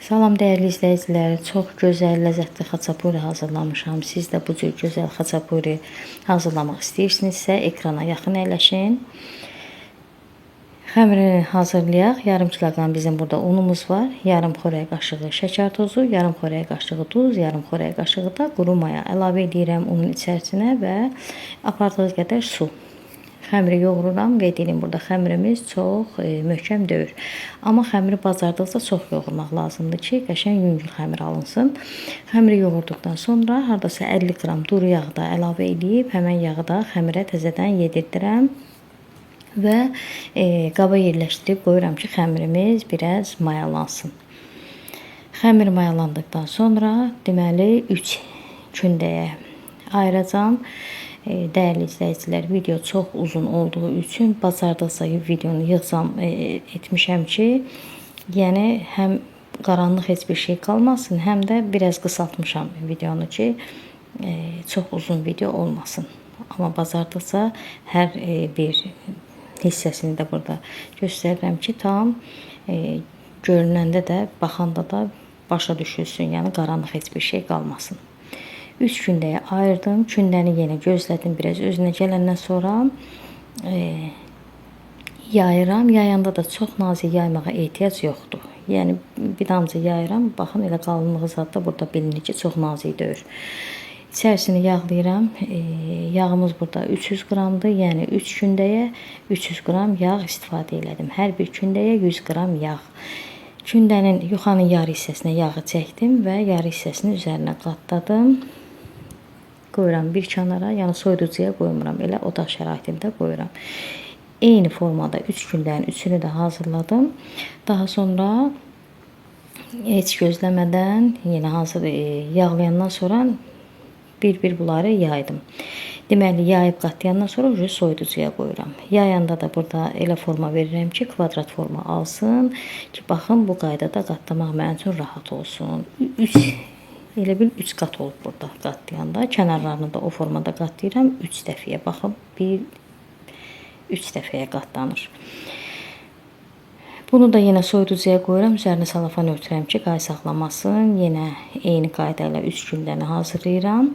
Salam dəyərli izləyicilər, çox gözəl, ləzzətli xaçapuri hazırlamışam. Siz də bu cür gözəl xaçapuri hazırlamaq istəyirsinizsə, ekrana yaxın əyləşin. Xəmirini hazırlayaq. Yarım kiloqram bizim burada unumuz var. Yarım xörək qaşığı şəkər tozu, yarım xörək qaşığı duz, yarım xörək qaşığı da quru maya əlavə edirəm unun içərisinə və apardığı qədər su. Xəmiri yoğururam. Qeyd edin, burada xəmirimiz çox möhkəm deyil. Amma xəmiri bacardıqca çox yoğurmaq lazımdır ki, qəşəng yüngül xəmir alınsın. Xəmiri yoğurduqdan sonra hardasa 50 qram duru yağı da əlavə edib, həmən yağı da xəmirə təzədən yedirdirəm və qaba yerləşdirib qoyuram ki, xəmirimiz biraz mayalansın. Xəmir mayalandıqdan sonra deməli 3 kündəyə ayıracam. Dəyərli izləyicilər, video çox uzun olduğu üçün bacardıqca videonu yığcam etmişəm ki, yəni həm qaranlıq heç bir şey qalmasın, həm də biraz qısaltmışam videonu ki, çox uzun video olmasın. Amma bacardıqca hər bir hissəsini də burada göstərirəm ki, tam görünəndə də, baxanda da başa düşülsün, yəni qaranlıq heç bir şey qalmasın. 3 kündəyə ayırdım. Kündəni yenə gözlədim, biraz özünə gələndən sonra yayıram. Yayanda da çox nazik yaymağa ehtiyac yoxdur. Yəni bir damcı yayıram. Baxın, elə qalınlığı zad da burada bilinir ki, çox nazik deyil. İçərisini yağlayıram. Yağımız burada 300 qramdır. Yəni 3 kündəyə 300 qram yağ istifadə elədim. Hər bir kündəyə 100 qram yağ. Kündənin yuxanın yarı hissəsinə yağı çəkdim və yarı hissəsini üzərinə qatladım. Qoyuram bir kənara, yəni soyuducuya qoymuram, elə otaq şəraitində qoyuram. Eyni formada 3 kündənin üçünü də hazırladım. Daha sonra heç gözləmədən, yenə hazır yağlayandan sonra bir bunları yaydım. Deməli, yayıb qatlayandan sonra soyuducuya qoyuram. Yayanda da burada elə forma verirəm ki, kvadrat forma alsın ki, baxın, bu qaydada qatlamaq mənim üçün rahat olsun. Elə bil 3 qat olub burada qatlayanda. Kənarlarını da o formada qatlayıram 3 dəfəyə. Baxın, 3 dəfəyə qatlanır. Bunu da yenə soyuducuya qoyuram. Üzərinə salafan örtürəm ki, qay saxlamasın. Yenə eyni qayda ilə 3 kündəni hazırlayıram.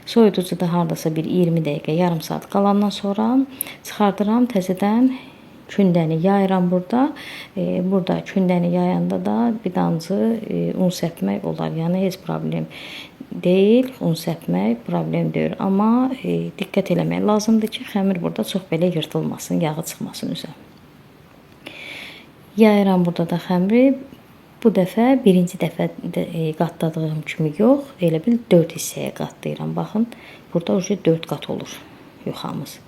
Soyuducuda hardasa bir 20 dəqiqə, yarım saat qalandan sonra çıxardıram. Təzədən kündəni yayıram burada. Burada kündəni yayanda da bir damcı un səpmək olar. Yəni heç problem deyil. Un səpmək problem deyil. Amma diqqət eləmək lazımdır ki, xəmir burada çox belə yırtılmasın, yağı çıxmasın üzə. Yayıram burada da xəmiri. Bu dəfə birinci dəfə qatladığım kimi yox, elə bil 4 hissəyə qatlayıram. Baxın, burada 4 qat olur yuxamız.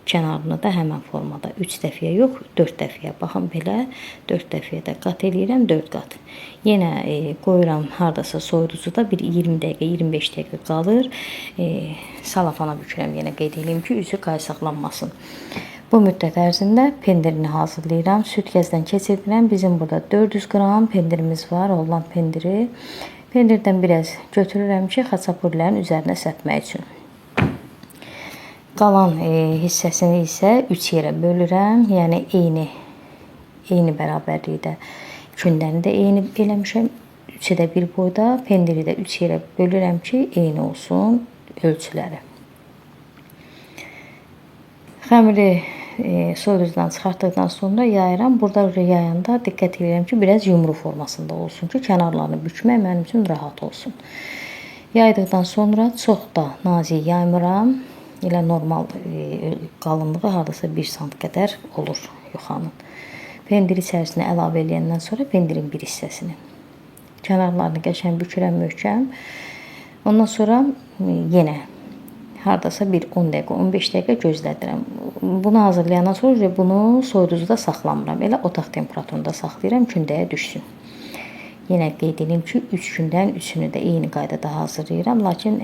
Kənarını da həmən formada 3 dəfəyə yox, 4 dəfəyə. Baxın, belə 4 dəfəyə də qat eləyirəm, 4 qat. Yenə qoyuram hardasa soyuducuda bir 20 dəqiqə, 25 dəqiqə qalır. Salafana bükürəm, yenə qeyd edeyim ki, üzü qay saxlanmasın. Bu müddət ərzində pendirini hazırlayıram. Süd gəzdən keçirdirəm. Bizim burada 400 qram pendirimiz var, Holland pendiri. Pendirdən biraz götürürəm ki, xaçapurilərin üzərinə səpmək üçün. Qalan hissəsini isə 3 yerə bölürəm. Yəni eyni bərabərlikdə kündəni də eyni eləmişəm. 3-ə də bir boyda, pendiri də 3 yerə bölürəm ki, eyni olsun ölçüləri. Xəmiri soyuducudan çıxartdıqdan sonra yayıram. Burada yayanda diqqət edirəm ki, biraz yumru formasında olsun ki, kənarlarını bükmək mənim üçün rahat olsun. Yaydıqdan sonra çox da nazik yaymıram. Elə normal qalınlığı hardasa 1 sant qədər olur yuxanın. Pendiri içərisinə əlavə eləyəndən sonra pendirin bir hissəsini. Kənarlarını qəşəng bükürəm möhkəm. Ondan sonra yenə hardasa bir 10 dəqiqə, 15 dəqiqə gözlədirəm. Bunu hazırlayandan sonra bunu soyuducuda saxlamıram. Elə otaq temperaturunda saxlayıram, kündəyə düşsün. Yenə qeyd edeyim ki, 3 gündən 3-ünü də eyni qaydada hazırlayıram. Lakin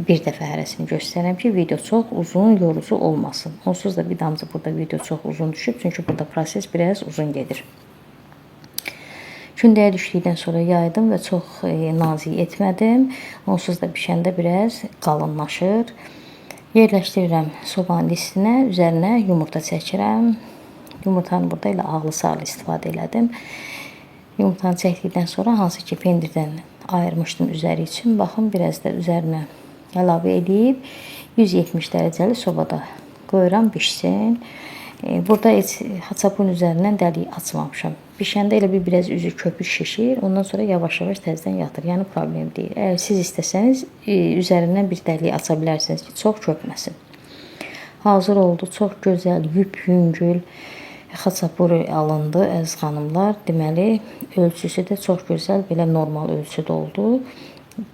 bir dəfə hərəsini göstərəm ki, video çox uzun, yorucu olmasın. Onsuz da bir damcı burada video çox uzun düşüb. Çünki burada proses biraz uzun gedir. Kündəyə düşdükdən sonra yaydım və çox nazik etmədim. Onsuz da bişəndə biraz qalınlaşır. Yerləşdirirəm sobanın listinə, üzərinə yumurta çəkirəm. Yumurtanı burada elə ağlı sarlı istifadə elədim. Yumurtanı çəkdikdən sonra hansı ki pendirdən ayırmışdım üzəri üçün. Baxın, biraz da üzərinə əlavə edib 170 dərəcəli sobada qoyuram bişsin. Burada heç haçapın üzərindən dəlik açmamışam. Bişəndə elə bir biraz üzü köpük şişir. Ondan sonra yavaş-yavaş təzədən yatır. Yəni problem deyil. Əgər siz istəsəniz üzərindən bir dəlik aça bilərsiniz ki, çox köpməsin. Hazır oldu. Çox gözəl, yüngül xaçapuri alındı əziz xanımlar. Deməli, ölçüsü də çox gözəl, belə normal ölçüdə oldu.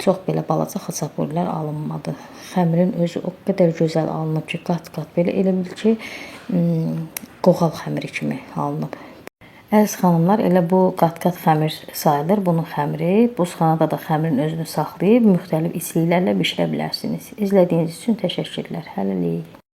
Çox belə balaca xaçapurilər alınmadı. Xəmirin özü o qədər gözəl alınıb ki, qat-qat belə elə bil ki, qoğal xəmiri kimi alınıb. Əziz xanımlar, elə bu qat-qat xəmir sayılır. Bunun xəmiri buzxanada da xəmirin özünü saxlayıb müxtəlif içliklərlə bişirə bilərsiniz. İzlədiyiniz üçün təşəkkürlər. Hələlik.